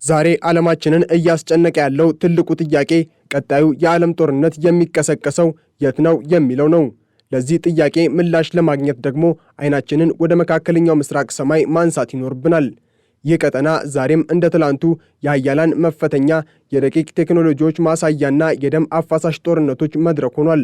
ዛሬ ዓለማችንን እያስጨነቀ ያለው ትልቁ ጥያቄ ቀጣዩ የዓለም ጦርነት የሚቀሰቀሰው የት ነው የሚለው ነው። ለዚህ ጥያቄ ምላሽ ለማግኘት ደግሞ አይናችንን ወደ መካከለኛው ምስራቅ ሰማይ ማንሳት ይኖርብናል። ይህ ቀጠና ዛሬም እንደ ትላንቱ የኃያላን መፈተኛ፣ የረቂቅ ቴክኖሎጂዎች ማሳያና የደም አፋሳሽ ጦርነቶች መድረክ ሆኗል።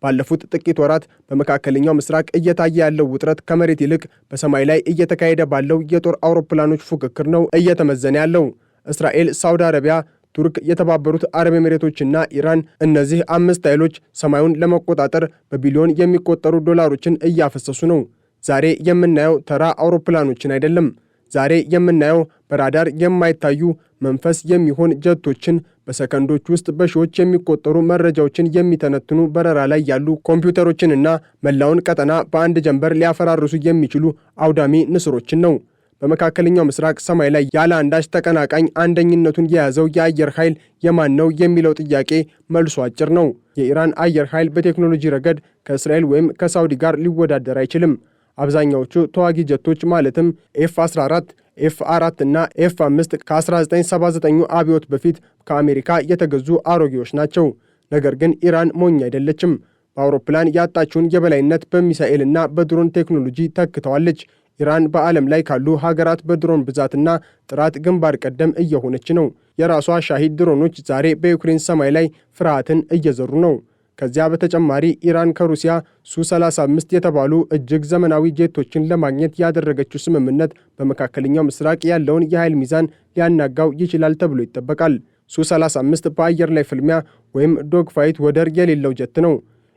ባለፉት ጥቂት ወራት በመካከለኛው ምስራቅ እየታየ ያለው ውጥረት ከመሬት ይልቅ በሰማይ ላይ እየተካሄደ ባለው የጦር አውሮፕላኖች ፉክክር ነው እየተመዘነ ያለው። እስራኤል፣ ሳውዲ አረቢያ፣ ቱርክ፣ የተባበሩት አረብ ኤሚሬቶችና ኢራን እነዚህ አምስት ኃይሎች ሰማዩን ለመቆጣጠር በቢሊዮን የሚቆጠሩ ዶላሮችን እያፈሰሱ ነው። ዛሬ የምናየው ተራ አውሮፕላኖችን አይደለም። ዛሬ የምናየው በራዳር የማይታዩ መንፈስ የሚሆን ጀቶችን፣ በሰከንዶች ውስጥ በሺዎች የሚቆጠሩ መረጃዎችን የሚተነትኑ በረራ ላይ ያሉ ኮምፒውተሮችንና መላውን ቀጠና በአንድ ጀንበር ሊያፈራርሱ የሚችሉ አውዳሚ ንስሮችን ነው። በመካከለኛው ምስራቅ ሰማይ ላይ ያለ አንዳች ተቀናቃኝ አንደኝነቱን የያዘው የአየር ኃይል የማን ነው የሚለው ጥያቄ መልሱ አጭር ነው። የኢራን አየር ኃይል በቴክኖሎጂ ረገድ ከእስራኤል ወይም ከሳውዲ ጋር ሊወዳደር አይችልም። አብዛኛዎቹ ተዋጊ ጀቶች ማለትም ኤፍ-14፣ ኤፍ-4 እና ኤፍ-5 ከ1979 አብዮት በፊት ከአሜሪካ የተገዙ አሮጌዎች ናቸው። ነገር ግን ኢራን ሞኝ አይደለችም። በአውሮፕላን ያጣችውን የበላይነት በሚሳኤልና በድሮን ቴክኖሎጂ ተክተዋለች። ኢራን በዓለም ላይ ካሉ ሀገራት በድሮን ብዛትና ጥራት ግንባር ቀደም እየሆነች ነው። የራሷ ሻሂድ ድሮኖች ዛሬ በዩክሬን ሰማይ ላይ ፍርሃትን እየዘሩ ነው። ከዚያ በተጨማሪ ኢራን ከሩሲያ ሱ-35 የተባሉ እጅግ ዘመናዊ ጄቶችን ለማግኘት ያደረገችው ስምምነት በመካከለኛው ምስራቅ ያለውን የኃይል ሚዛን ሊያናጋው ይችላል ተብሎ ይጠበቃል። ሱ-35 በአየር ላይ ፍልሚያ ወይም ዶግ ፋይት ወደር የሌለው ጀት ነው።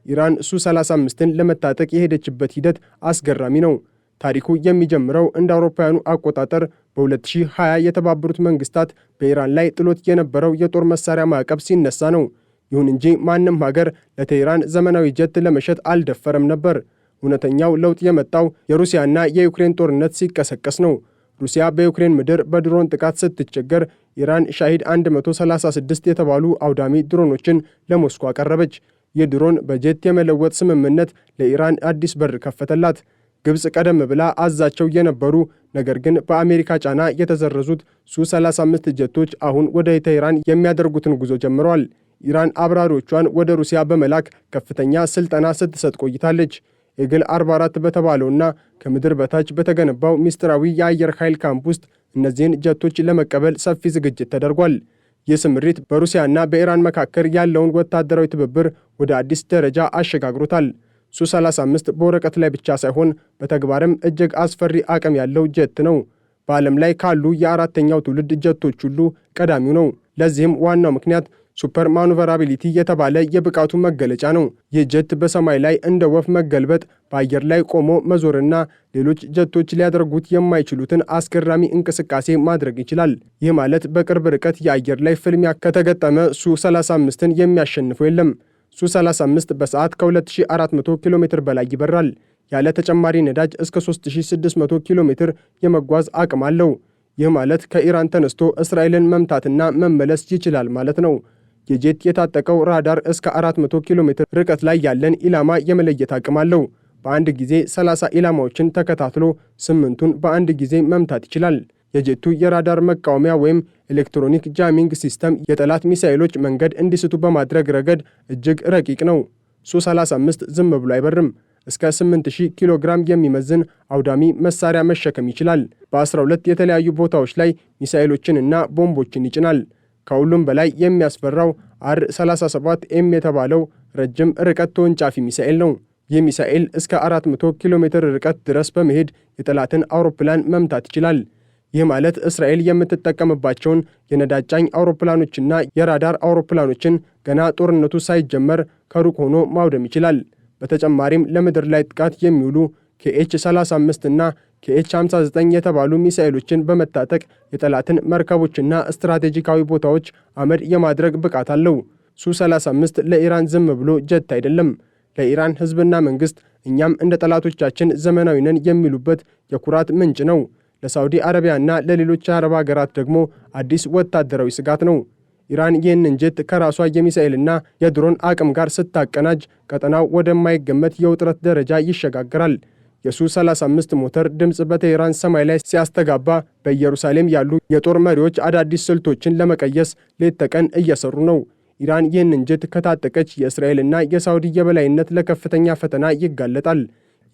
ኢራን ሱ-35ን ለመታጠቅ የሄደችበት ሂደት አስገራሚ ነው። ታሪኩ የሚጀምረው እንደ አውሮፓውያኑ አቆጣጠር በ2020 የተባበሩት መንግስታት በኢራን ላይ ጥሎት የነበረው የጦር መሳሪያ ማዕቀብ ሲነሳ ነው። ይሁን እንጂ ማንም ሀገር ለቴህራን ዘመናዊ ጀት ለመሸጥ አልደፈረም ነበር። እውነተኛው ለውጥ የመጣው የሩሲያና የዩክሬን ጦርነት ሲቀሰቀስ ነው። ሩሲያ በዩክሬን ምድር በድሮን ጥቃት ስትቸገር ኢራን ሻሂድ 136 የተባሉ አውዳሚ ድሮኖችን ለሞስኮ አቀረበች። ይህ ድሮን በጀት የመለወጥ ስምምነት ለኢራን አዲስ በር ከፈተላት። ግብፅ ቀደም ብላ አዛቸው የነበሩ ነገር ግን በአሜሪካ ጫና የተዘረዙት ሱ-35 ጀቶች አሁን ወደ ቴህራን የሚያደርጉትን ጉዞ ጀምረዋል። ኢራን አብራሪዎቿን ወደ ሩሲያ በመላክ ከፍተኛ ስልጠና ስትሰጥ ቆይታለች። ኤግል 44 በተባለውና ከምድር በታች በተገነባው ሚስጥራዊ የአየር ኃይል ካምፕ ውስጥ እነዚህን ጀቶች ለመቀበል ሰፊ ዝግጅት ተደርጓል። ይህ ስምሪት በሩሲያና በኢራን መካከል ያለውን ወታደራዊ ትብብር ወደ አዲስ ደረጃ አሸጋግሮታል። ሱ-35 በወረቀት ላይ ብቻ ሳይሆን በተግባርም እጅግ አስፈሪ አቅም ያለው ጀት ነው። በዓለም ላይ ካሉ የአራተኛው ትውልድ ጀቶች ሁሉ ቀዳሚው ነው። ለዚህም ዋናው ምክንያት ሱፐር ማኑቨራቢሊቲ የተባለ የብቃቱ መገለጫ ነው። ይህ ጀት በሰማይ ላይ እንደ ወፍ መገልበጥ፣ በአየር ላይ ቆሞ መዞርና ሌሎች ጀቶች ሊያደርጉት የማይችሉትን አስገራሚ እንቅስቃሴ ማድረግ ይችላል። ይህ ማለት በቅርብ ርቀት የአየር ላይ ፍልሚያ ከተገጠመ ሱ-35ን የሚያሸንፈው የለም። ሱ-35 በሰዓት ከ2400 ኪሎ ሜትር በላይ ይበራል። ያለ ተጨማሪ ነዳጅ እስከ 3600 ኪሎ ሜትር የመጓዝ አቅም አለው። ይህ ማለት ከኢራን ተነስቶ እስራኤልን መምታትና መመለስ ይችላል ማለት ነው። የጄት የታጠቀው ራዳር እስከ 400 ኪሎ ሜትር ርቀት ላይ ያለን ኢላማ የመለየት አቅም አለው። በአንድ ጊዜ 30 ኢላማዎችን ተከታትሎ 8ቱን በአንድ ጊዜ መምታት ይችላል። የጄቱ የራዳር መቃወሚያ ወይም ኤሌክትሮኒክ ጃሚንግ ሲስተም የጠላት ሚሳኤሎች መንገድ እንዲስቱ በማድረግ ረገድ እጅግ ረቂቅ ነው። ሱ-35 ዝም ብሎ አይበርም። እስከ 8000 ኪሎ ግራም የሚመዝን አውዳሚ መሳሪያ መሸከም ይችላል። በ12 የተለያዩ ቦታዎች ላይ ሚሳኤሎችንና ቦምቦችን ይጭናል። ከሁሉም በላይ የሚያስፈራው አር-37ኤም የተባለው ረጅም ርቀት ተወንጫፊ ሚሳኤል ነው። ይህ ሚሳኤል እስከ 400 ኪሎ ሜትር ርቀት ድረስ በመሄድ የጠላትን አውሮፕላን መምታት ይችላል። ይህ ማለት እስራኤል የምትጠቀምባቸውን የነዳጅ ጫኝ አውሮፕላኖችና የራዳር አውሮፕላኖችን ገና ጦርነቱ ሳይጀመር ከሩቅ ሆኖ ማውደም ይችላል። በተጨማሪም ለምድር ላይ ጥቃት የሚውሉ KH-35 እና KH-59 የተባሉ ሚሳኤሎችን በመታጠቅ የጠላትን መርከቦችና ስትራቴጂካዊ ቦታዎች አመድ የማድረግ ብቃት አለው። ሱ-35 ለኢራን ዝም ብሎ ጀት አይደለም። ለኢራን ሕዝብና መንግሥት እኛም እንደ ጠላቶቻችን ዘመናዊ ነን የሚሉበት የኩራት ምንጭ ነው። ለሳውዲ አረቢያና ለሌሎች የአረብ ሀገራት ደግሞ አዲስ ወታደራዊ ስጋት ነው። ኢራን ይህንን ጀት ከራሷ የሚሳኤልና የድሮን አቅም ጋር ስታቀናጅ ቀጠናው ወደማይገመት የውጥረት ደረጃ ይሸጋግራል። የሱ-35 ሞተር ድምፅ በቴህራን ሰማይ ላይ ሲያስተጋባ በኢየሩሳሌም ያሉ የጦር መሪዎች አዳዲስ ስልቶችን ለመቀየስ ሌት ተቀን እየሰሩ ነው። ኢራን ይህንን ጀት ከታጠቀች የእስራኤልና የሳውዲ የበላይነት ለከፍተኛ ፈተና ይጋለጣል።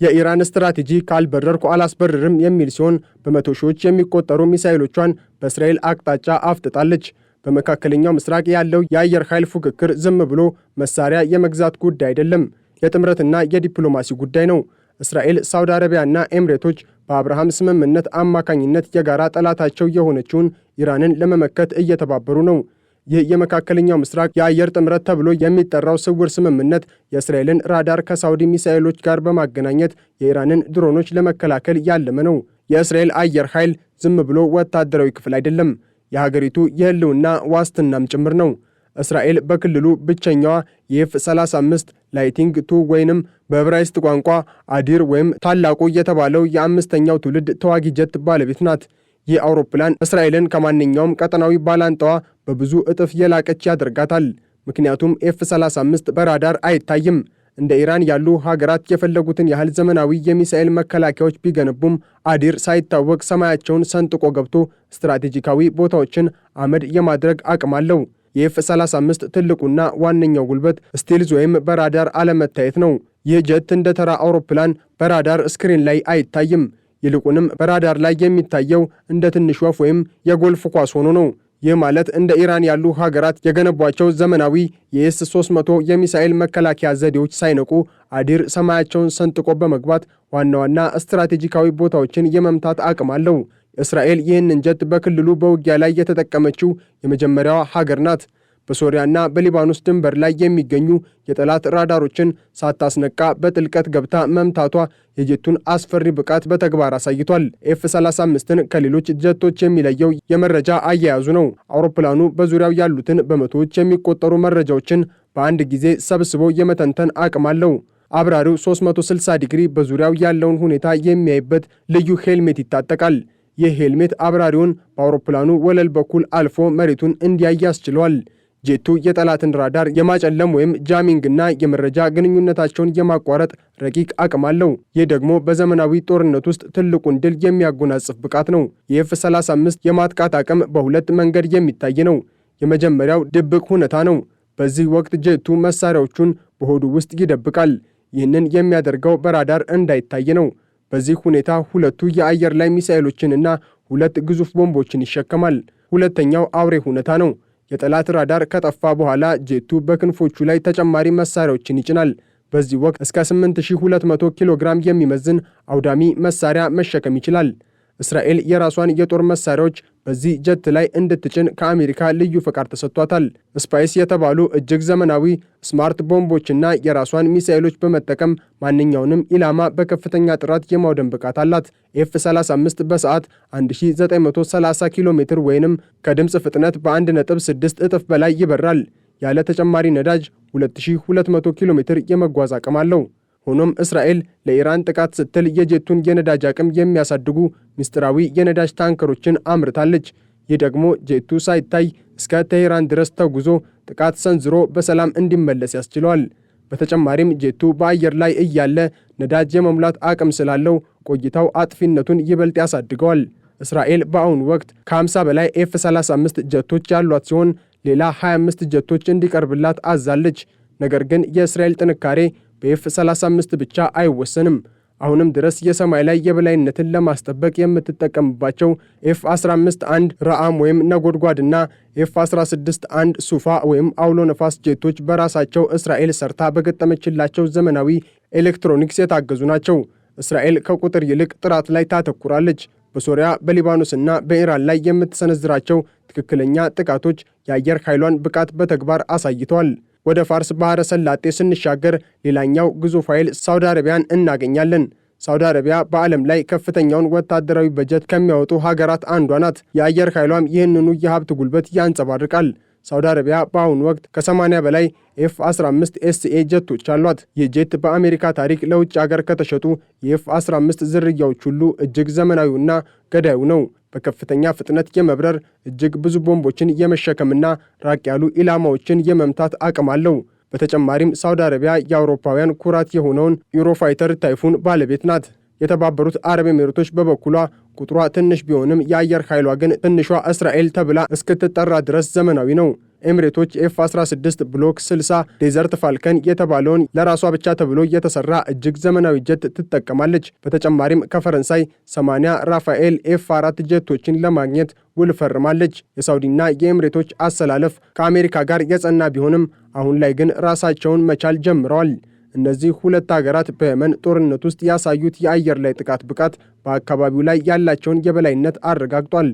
የኢራን ስትራቴጂ ካልበረርኩ አላስበርርም የሚል ሲሆን በመቶ ሺዎች የሚቆጠሩ ሚሳኤሎቿን በእስራኤል አቅጣጫ አፍጥጣለች። በመካከለኛው ምስራቅ ያለው የአየር ኃይል ፉክክር ዝም ብሎ መሳሪያ የመግዛት ጉዳይ አይደለም፣ የጥምረትና የዲፕሎማሲ ጉዳይ ነው። እስራኤል፣ ሳውዲ አረቢያና ኤምሬቶች በአብርሃም ስምምነት አማካኝነት የጋራ ጠላታቸው የሆነችውን ኢራንን ለመመከት እየተባበሩ ነው። ይህ የመካከለኛው ምስራቅ የአየር ጥምረት ተብሎ የሚጠራው ስውር ስምምነት የእስራኤልን ራዳር ከሳውዲ ሚሳኤሎች ጋር በማገናኘት የኢራንን ድሮኖች ለመከላከል ያለመ ነው። የእስራኤል አየር ኃይል ዝም ብሎ ወታደራዊ ክፍል አይደለም፣ የሀገሪቱ የህልውና ዋስትናም ጭምር ነው። እስራኤል በክልሉ ብቸኛዋ የኤፍ-35 ላይቲንግ ቱ ወይንም በዕብራይስጥ ቋንቋ አዲር ወይም ታላቁ የተባለው የአምስተኛው ትውልድ ተዋጊ ጀት ባለቤት ናት። ይህ አውሮፕላን እስራኤልን ከማንኛውም ቀጠናዊ ባላንጣዋ በብዙ እጥፍ የላቀች ያደርጋታል። ምክንያቱም ኤፍ-35 በራዳር አይታይም። እንደ ኢራን ያሉ ሀገራት የፈለጉትን ያህል ዘመናዊ የሚሳኤል መከላከያዎች ቢገነቡም አዲር ሳይታወቅ ሰማያቸውን ሰንጥቆ ገብቶ ስትራቴጂካዊ ቦታዎችን አመድ የማድረግ አቅም አለው። የኤፍ-35 ትልቁና ዋነኛው ጉልበት ስቲልዝ ወይም በራዳር አለመታየት ነው። ይህ ጀት እንደ ተራ አውሮፕላን በራዳር ስክሪን ላይ አይታይም። ይልቁንም በራዳር ላይ የሚታየው እንደ ትንሽ ወፍ ወይም የጎልፍ ኳስ ሆኖ ነው። ይህ ማለት እንደ ኢራን ያሉ ሀገራት የገነቧቸው ዘመናዊ የኤስ-300 የሚሳኤል መከላከያ ዘዴዎች ሳይነቁ አዲር ሰማያቸውን ሰንጥቆ በመግባት ዋና ዋና ስትራቴጂካዊ ቦታዎችን የመምታት አቅም አለው። እስራኤል ይህንን ጀት በክልሉ በውጊያ ላይ የተጠቀመችው የመጀመሪያዋ ሀገር ናት። በሶሪያና በሊባኖስ ድንበር ላይ የሚገኙ የጠላት ራዳሮችን ሳታስነቃ በጥልቀት ገብታ መምታቷ የጀቱን አስፈሪ ብቃት በተግባር አሳይቷል። ኤፍ-35ን ከሌሎች ጀቶች የሚለየው የመረጃ አያያዙ ነው። አውሮፕላኑ በዙሪያው ያሉትን በመቶዎች የሚቆጠሩ መረጃዎችን በአንድ ጊዜ ሰብስቦ የመተንተን አቅም አለው። አብራሪው 360 ዲግሪ በዙሪያው ያለውን ሁኔታ የሚያይበት ልዩ ሄልሜት ይታጠቃል። ይህ ሄልሜት አብራሪውን በአውሮፕላኑ ወለል በኩል አልፎ መሬቱን እንዲያይ ያስችለዋል። ጄቱ የጠላትን ራዳር የማጨለም ወይም ጃሚንግና የመረጃ ግንኙነታቸውን የማቋረጥ ረቂቅ አቅም አለው። ይህ ደግሞ በዘመናዊ ጦርነት ውስጥ ትልቁን ድል የሚያጎናጽፍ ብቃት ነው። የኤፍ-35 የማጥቃት አቅም በሁለት መንገድ የሚታይ ነው። የመጀመሪያው ድብቅ ሁኔታ ነው። በዚህ ወቅት ጄቱ መሳሪያዎቹን በሆዱ ውስጥ ይደብቃል። ይህንን የሚያደርገው በራዳር እንዳይታይ ነው። በዚህ ሁኔታ ሁለቱ የአየር ላይ ሚሳኤሎችንና ሁለት ግዙፍ ቦምቦችን ይሸከማል። ሁለተኛው አውሬ ሁኔታ ነው። የጠላት ራዳር ከጠፋ በኋላ ጄቱ በክንፎቹ ላይ ተጨማሪ መሳሪያዎችን ይጭናል። በዚህ ወቅት እስከ 8200 ኪሎ ግራም የሚመዝን አውዳሚ መሳሪያ መሸከም ይችላል። እስራኤል የራሷን የጦር መሳሪያዎች በዚህ ጀት ላይ እንድትጭን ከአሜሪካ ልዩ ፈቃድ ተሰጥቷታል። ስፓይስ የተባሉ እጅግ ዘመናዊ ስማርት ቦምቦችና የራሷን ሚሳኤሎች በመጠቀም ማንኛውንም ኢላማ በከፍተኛ ጥራት የማውደም ብቃት አላት። ኤፍ-35 በሰዓት 1930 ኪሎ ሜትር ወይንም ከድምፅ ፍጥነት በ1.6 እጥፍ በላይ ይበራል። ያለ ተጨማሪ ነዳጅ 2200 ኪሎ ሜትር የመጓዝ አቅም አለው። ሆኖም እስራኤል ለኢራን ጥቃት ስትል የጄቱን የነዳጅ አቅም የሚያሳድጉ ምስጢራዊ የነዳጅ ታንከሮችን አምርታለች። ይህ ደግሞ ጄቱ ሳይታይ እስከ ቴሄራን ድረስ ተጉዞ ጥቃት ሰንዝሮ በሰላም እንዲመለስ ያስችለዋል። በተጨማሪም ጄቱ በአየር ላይ እያለ ነዳጅ የመሙላት አቅም ስላለው ቆይታው አጥፊነቱን ይበልጥ ያሳድገዋል። እስራኤል በአሁኑ ወቅት ከ50 በላይ ኤፍ-35 ጀቶች ያሏት ሲሆን ሌላ 25 ጀቶች እንዲቀርብላት አዛለች። ነገር ግን የእስራኤል ጥንካሬ በኤፍ-35 ብቻ አይወሰንም። አሁንም ድረስ የሰማይ ላይ የበላይነትን ለማስጠበቅ የምትጠቀምባቸው ኤፍ-15-1 ረአም ወይም ነጎድጓድና ኤፍ-16-1 ሱፋ ወይም አውሎ ነፋስ ጄቶች በራሳቸው እስራኤል ሰርታ በገጠመችላቸው ዘመናዊ ኤሌክትሮኒክስ የታገዙ ናቸው። እስራኤል ከቁጥር ይልቅ ጥራት ላይ ታተኩራለች። በሶሪያ በሊባኖስና በኢራን ላይ የምትሰነዝራቸው ትክክለኛ ጥቃቶች የአየር ኃይሏን ብቃት በተግባር አሳይተዋል። ወደ ፋርስ ባህረ ሰላጤ ስንሻገር ሌላኛው ግዙፍ ኃይል ሳውዲ አረቢያን እናገኛለን። ሳውዲ አረቢያ በዓለም ላይ ከፍተኛውን ወታደራዊ በጀት ከሚያወጡ ሀገራት አንዷ ናት። የአየር ኃይሏም ይህንኑ የሀብት ጉልበት ያንጸባርቃል። ሳውዲ አረቢያ በአሁኑ ወቅት ከ80 በላይ ኤፍ-15 ኤስኤ ጀቶች አሏት። ይህ ጄት በአሜሪካ ታሪክ ለውጭ አገር ከተሸጡ የኤፍ-15 ዝርያዎች ሁሉ እጅግ ዘመናዊውና ገዳዩ ነው። በከፍተኛ ፍጥነት የመብረር እጅግ ብዙ ቦምቦችን የመሸከምና ራቅ ያሉ ኢላማዎችን የመምታት አቅም አለው። በተጨማሪም ሳውዲ አረቢያ የአውሮፓውያን ኩራት የሆነውን ዩሮፋይተር ታይፉን ባለቤት ናት። የተባበሩት አረብ ኤሚሬቶች በበኩሏ ቁጥሯ ትንሽ ቢሆንም የአየር ኃይሏ ግን ትንሿ እስራኤል ተብላ እስክትጠራ ድረስ ዘመናዊ ነው። ኤሚሬቶች ኤፍ-16 ብሎክ 60 ዴዘርት ፋልከን የተባለውን ለራሷ ብቻ ተብሎ የተሰራ እጅግ ዘመናዊ ጀት ትጠቀማለች። በተጨማሪም ከፈረንሳይ 80 ራፋኤል ኤፍ-4 ጀቶችን ለማግኘት ውል ፈርማለች። የሳውዲና የኤሚሬቶች አሰላለፍ ከአሜሪካ ጋር የጸና ቢሆንም አሁን ላይ ግን ራሳቸውን መቻል ጀምረዋል። እነዚህ ሁለት ሀገራት በየመን ጦርነት ውስጥ ያሳዩት የአየር ላይ ጥቃት ብቃት በአካባቢው ላይ ያላቸውን የበላይነት አረጋግጧል።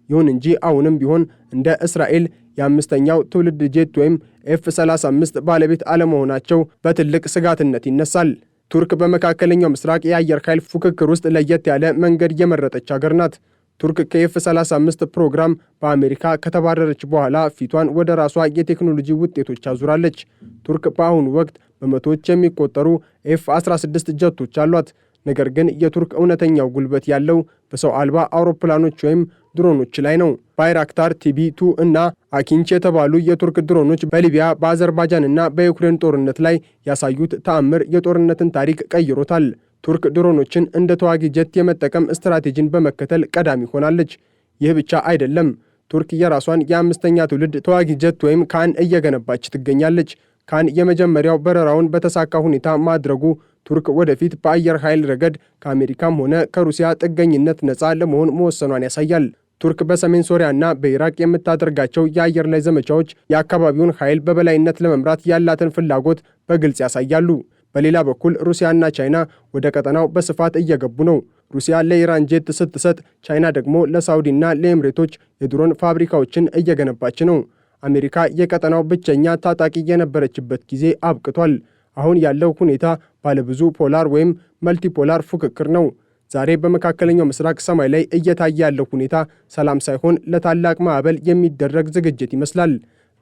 ይሁን እንጂ አሁንም ቢሆን እንደ እስራኤል የአምስተኛው ትውልድ ጄት ወይም ኤፍ-35 ባለቤት አለመሆናቸው በትልቅ ስጋትነት ይነሳል። ቱርክ በመካከለኛው ምስራቅ የአየር ኃይል ፉክክር ውስጥ ለየት ያለ መንገድ የመረጠች ሀገር ናት። ቱርክ ከኤፍ-35 ፕሮግራም በአሜሪካ ከተባረረች በኋላ ፊቷን ወደ ራሷ የቴክኖሎጂ ውጤቶች አዙራለች። ቱርክ በአሁኑ ወቅት በመቶዎች የሚቆጠሩ ኤፍ-16 ጀቶች አሏት። ነገር ግን የቱርክ እውነተኛው ጉልበት ያለው በሰው አልባ አውሮፕላኖች ወይም ድሮኖች ላይ ነው። ባይራክታር ቲቢ2 እና አኪንች የተባሉ የቱርክ ድሮኖች በሊቢያ በአዘርባይጃን እና በዩክሬን ጦርነት ላይ ያሳዩት ተአምር የጦርነትን ታሪክ ቀይሮታል። ቱርክ ድሮኖችን እንደ ተዋጊ ጀት የመጠቀም ስትራቴጂን በመከተል ቀዳሚ ሆናለች። ይህ ብቻ አይደለም። ቱርክ የራሷን የአምስተኛ ትውልድ ተዋጊ ጀት ወይም ካን እየገነባች ትገኛለች። ካን የመጀመሪያው በረራውን በተሳካ ሁኔታ ማድረጉ ቱርክ ወደፊት በአየር ኃይል ረገድ ከአሜሪካም ሆነ ከሩሲያ ጥገኝነት ነፃ ለመሆን መወሰኗን ያሳያል። ቱርክ በሰሜን ሶሪያና በኢራቅ የምታደርጋቸው የአየር ላይ ዘመቻዎች የአካባቢውን ኃይል በበላይነት ለመምራት ያላትን ፍላጎት በግልጽ ያሳያሉ። በሌላ በኩል ሩሲያና ቻይና ወደ ቀጠናው በስፋት እየገቡ ነው። ሩሲያ ለኢራን ጄት ስትሰጥ፣ ቻይና ደግሞ ለሳውዲና ለኤምሬቶች የድሮን ፋብሪካዎችን እየገነባች ነው። አሜሪካ የቀጠናው ብቸኛ ታጣቂ የነበረችበት ጊዜ አብቅቷል። አሁን ያለው ሁኔታ ባለብዙ ፖላር ወይም መልቲፖላር ፉክክር ነው። ዛሬ በመካከለኛው ምስራቅ ሰማይ ላይ እየታየ ያለው ሁኔታ ሰላም ሳይሆን ለታላቅ ማዕበል የሚደረግ ዝግጅት ይመስላል።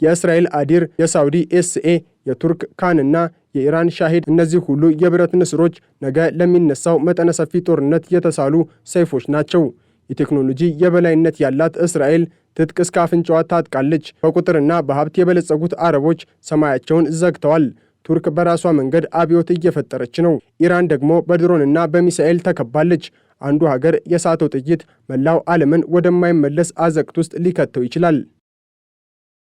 የእስራኤል አዲር፣ የሳውዲ ኤስኤ፣ የቱርክ ካንና የኢራን ሻሂድ፣ እነዚህ ሁሉ የብረት ንስሮች ነገ ለሚነሳው መጠነ ሰፊ ጦርነት የተሳሉ ሰይፎች ናቸው። የቴክኖሎጂ የበላይነት ያላት እስራኤል ትጥቅ እስከ አፍንጫዋ ታጥቃለች። በቁጥርና በሀብት የበለጸጉት አረቦች ሰማያቸውን ዘግተዋል። ቱርክ በራሷ መንገድ አብዮት እየፈጠረች ነው። ኢራን ደግሞ በድሮንና በሚሳኤል ተከባለች። አንዱ ሀገር የሳተው ጥይት መላው ዓለምን ወደማይመለስ አዘቅት ውስጥ ሊከተው ይችላል።